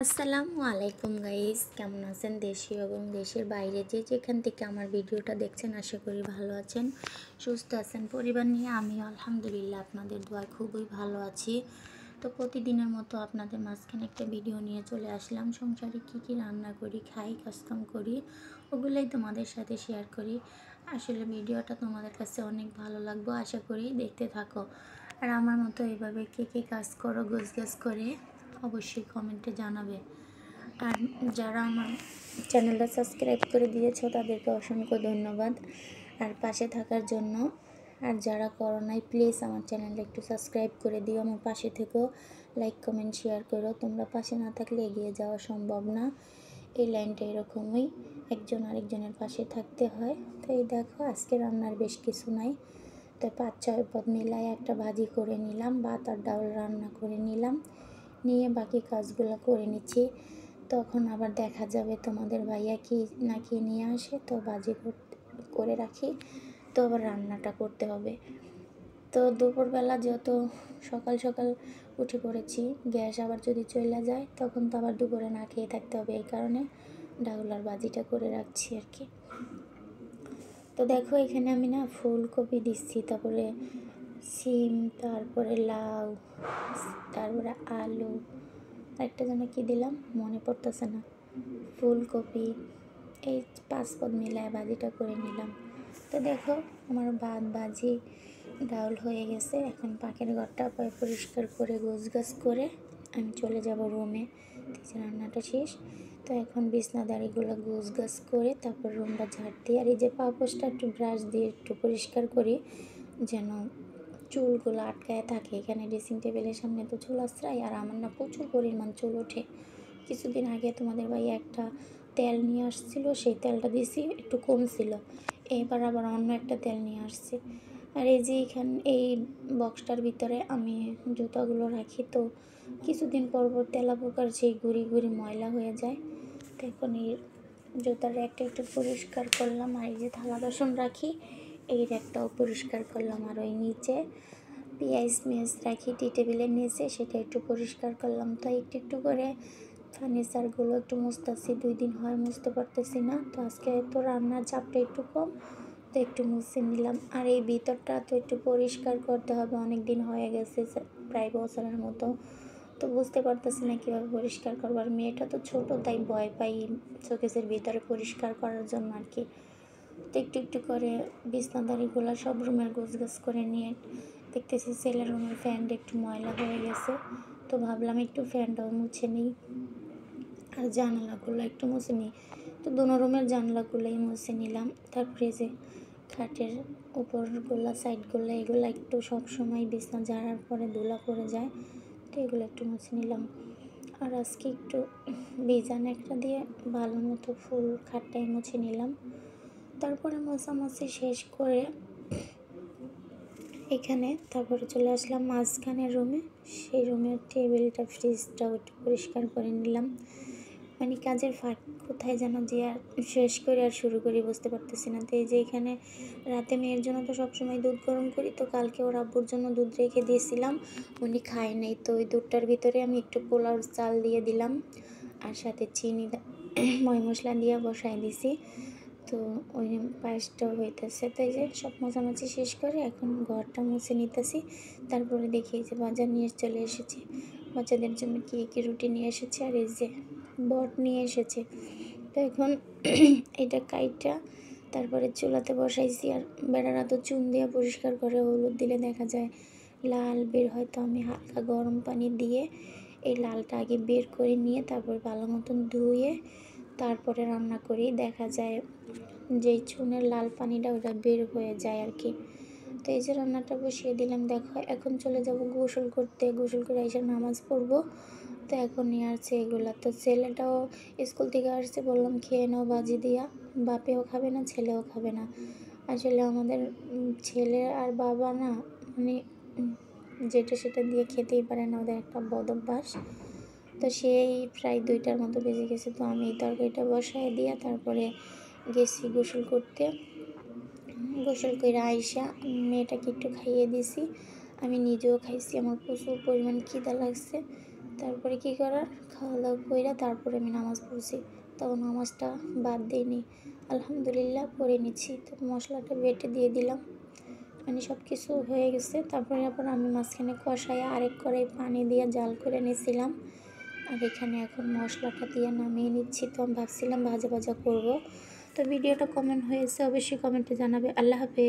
আসসালামু আলাইকুম গাইস, কেমন আছেন? দেশে এবং দেশের বাইরে যে যেখান থেকে আমার ভিডিওটা দেখছেন, আশা করি ভালো আছেন, সুস্থ আছেন। পরিবার নিয়ে আমি আলহামদুলিল্লাহ আপনাদের দোয়ায় খুবই ভালো আছি। তো প্রতিদিনের মতো আপনাদের মাঝখানে একটা ভিডিও নিয়ে চলে আসলাম। সংসারে কী কী রান্না করি, খাই, কাজকাম করি, ওগুলোই তোমাদের সাথে শেয়ার করি। আসলে ভিডিওটা তোমাদের কাছে অনেক ভালো লাগবে, আশা করি দেখতে থাকো। আর আমার মতো এভাবে কে কে কাজ করো গোছগাছ করে অবশ্যই কমেন্টে জানাবে। আর যারা আমার চ্যানেলটা সাবস্ক্রাইব করে দিয়েছো তাদেরকে অসংখ্য ধন্যবাদ আর পাশে থাকার জন্য। আর যারা করো নাই, প্লিজ আমার চ্যানেলটা একটু সাবস্ক্রাইব করে দিও, আমার পাশে থেকেও লাইক কমেন্ট শেয়ার করো। তোমরা পাশে না থাকলে এগিয়ে যাওয়া সম্ভব না। এই লাইনটা এরকমই, একজন আরেকজনের পাশে থাকতে হয়। তো এই দেখো, আজকে রান্নার বেশ কিছু নাই, তো 5-6 পদ মিলায় একটা ভাজি করে নিলাম, ভাত আর ডাল রান্না করে নিলাম, নিয়ে বাকি কাজগুলো করে নিচ্ছি। তখন আবার দেখা যাবে তোমাদের ভাইয়া কি না কি নিয়ে আসে, তো ভাজি করে রাখি, তো আবার রান্নাটা করতে হবে। তো দুপুরবেলা যত সকাল সকাল উঠে পড়েছি, গ্যাস আবার যদি চলে যায় তখন তো আবার দুপুরে না খেয়ে থাকতে হবে, এই কারণে ডাউল আর ভাজিটা করে রাখছি আর কি। তো দেখো, এখানে আমি না ফুলকপি দিচ্ছি, তারপরে সিম, তারপরে লাউ, তারপরে আলু, একটা যেন কি দিলাম মনে পড়তেছে না, ফুলকপি, এই 5 পদ মিলায় ভাজিটা করে নিলাম। তো দেখো, আমার ভাত ভাজি ডাউল হয়ে গেছে। এখন পাখির ঘরটা পরিষ্কার করে গোছগাছ করে আমি চলে যাব রুমে। রান্নাটা শেষ, তো এখন বিছনাদারিগুলো গোছগাছ করে তারপর রুমটা ঝাড় দিই। আর এই যে পাপোশটা একটু ব্রাশ দিয়ে একটু পরিষ্কার করি, যেন চুলগুলো আটকায় থাকে। এখানে ড্রেসিং টেবিলের সামনে তো চুল আশ্রয়, আর আমার না প্রচুর পরিমাণ চুল ওঠে। কিছুদিন আগে তোমাদের ভাই একটা তেল নিয়ে আসছিল, সেই তেলটা দিয়েছি, একটু কমছিল। এবার আবার অন্য একটা তেল নিয়ে আসছে। আর এই যে এই বক্সটার ভিতরে আমি জুতাগুলো রাখি, তো কিছুদিন পর পর তেলাপোকার সেই গুঁড়ি গুঁড়ি ময়লা হয়ে যায়। তো এখন এই জুতার র্যাকটা একটু পরিষ্কার করলাম, আর এই যে থালা বাসন রাখি এই র্যাকটাও পরিষ্কার করলাম। আর ওই নিচে পেঁয়াজ মেজ রাখি টি টেবিলের নিচে, সেটা একটু পরিষ্কার করলাম। তো একটু একটু করে ফার্নিচারগুলো একটু মুছতেছি, 2 দিন হয় মুছতে পারতেছি না। তো আজকে তো রান্নার চাপটা একটু কম, তো একটু মুছে নিলাম। আর এই ভিতরটা তো একটু পরিষ্কার করতে হবে, অনেক দিন হয়ে গেছে, প্রায় বছরের মতো। তো বুঝতে পারতেছি না কীভাবে পরিষ্কার করবো। আর মেয়েটা তো ছোটো, তাই ভয় পাই শোকেসের ভিতরে পরিষ্কার করার জন্য আর কি। তো একটু একটু করে বিছনাদারিগুলো সব রুমের গোছগাছ করে নিয়ে দেখতেছি ছেলের রুমের ফ্যানটা একটু ময়লা হয়ে গেছে, তো ভাবলাম একটু ফ্যানটাও মুছে নিই আর জানালাগুলো একটু মুছে নিই। তো দুনো রুমের জানলাগুলোই মুছে নিলাম। তারপরে যে খাটের উপরগুলো, সাইডগুলো, এগুলো একটু সবসময় বিছনা ঝাড়ার পরে ধুলা পড়ে যায়, তো এগুলো একটু মুছে নিলাম। আর আজকে একটু ভিজা ন্যাকড়া দিয়ে ভালো মতো ফুল খাটটাই মুছে নিলাম। তারপরে মোছামুছি শেষ করে এখানে তারপরে চলে আসলাম মাঝখানের রুমে। সেই রুমের টেবিলটা, ফ্রিজটাও একটু পরিষ্কার করে নিলাম। মানে কাজের ফাঁক কোথায় যেন যে আর শেষ করে আর শুরু করি বুঝতে পারতেছি না। তো এই যে এখানে রাতে মেয়ের জন্য তো সবসময় দুধ গরম করি, তো কালকে ওর আব্বুর জন্য দুধ রেখে দিয়েছিলাম, উনি খায় নাই। তো ওই দুধটার ভিতরে আমি একটু পোলাওর চাল দিয়ে দিলাম, আর সাথে চিনি ময় মশলা দিয়ে বসাই দিছি। তো ওই পায়েসটাও হইতেছে। তো এই যে সব মোছামাছি শেষ করে এখন ঘরটা মুছে নিতেছি। তারপরে দেখি যে বাজার নিয়ে চলে এসেছি, বাচ্চাদের জন্য কী কী রুটি নিয়ে এসেছে, আর এই যে বট নিয়ে এসেছে। তো এখন এটা কাইটটা তারপরে চুলাতে বসাইছি। আর বেড়ারা তো চুন দিয়ে পরিষ্কার করে, হলুদ দিলে দেখা যায় লাল বের হয়। তো আমি হালকা গরম পানি দিয়ে এই লালটা আগে বের করে নিয়ে তারপর ভালো মতন ধুয়ে তারপরে রান্না করি, দেখা যায় যেই চুনের লাল পানিটা ওটা বের হয়ে যায় আর কি। তো এই যে রান্নাটা বসিয়ে দিলাম। দেখো, এখন চলে যাব গোসল করতে, গোসল করে এসে নামাজ পড়বো। তো এখন নিয়ে আসছে এগুলো। তো ছেলেটাও স্কুল থেকে আসছে, বললাম খেয়ে নাও ভাজি দিয়া, বাপেও খাবে না, ছেলেও খাবে না। আসলে আমাদের ছেলে আর বাবা না, মানে যেটা সেটা দিয়ে খেতেই পারে না, ওদের একটা বদ অভ্যাস। তো সেই প্রায় 2টার মতো বেজে গেছে। তো আমি তরকারিটা বসায় দিয়ে তারপরে গেছি গোসল করতে। গোসল করে আইসা মেয়েটাকে একটু খাইয়ে দিছি, আমি নিজেও খাইছি, আমার প্রচুর পরিমাণ খিদা লাগছে। তারপরে কী করার, খাওয়া দাওয়া করে তারপরে আমি নামাজ পড়ছি। তখন নামাজটা বাদ দিইনি, আলহামদুলিল্লাহ পড়ে নিচ্ছি। তো মশলাটা বেটে দিয়ে দিলাম, মানে সব কিছু হয়ে গেছে। তারপরে আমি মাঝখানে কষায় আরেক কড়াই পানি দিয়ে জাল করে নিয়েছিলাম। আর এখানে এখন মশলাটা দিয়ে নামিয়ে নিচ্ছি। তো আমি ভাবছিলাম ভাজা ভাজা করব। তো ভিডিওটা কমেন্ট হয়েছে, অবশ্যই কমেন্টে জানাবে। আল্লাহ হাফেজ।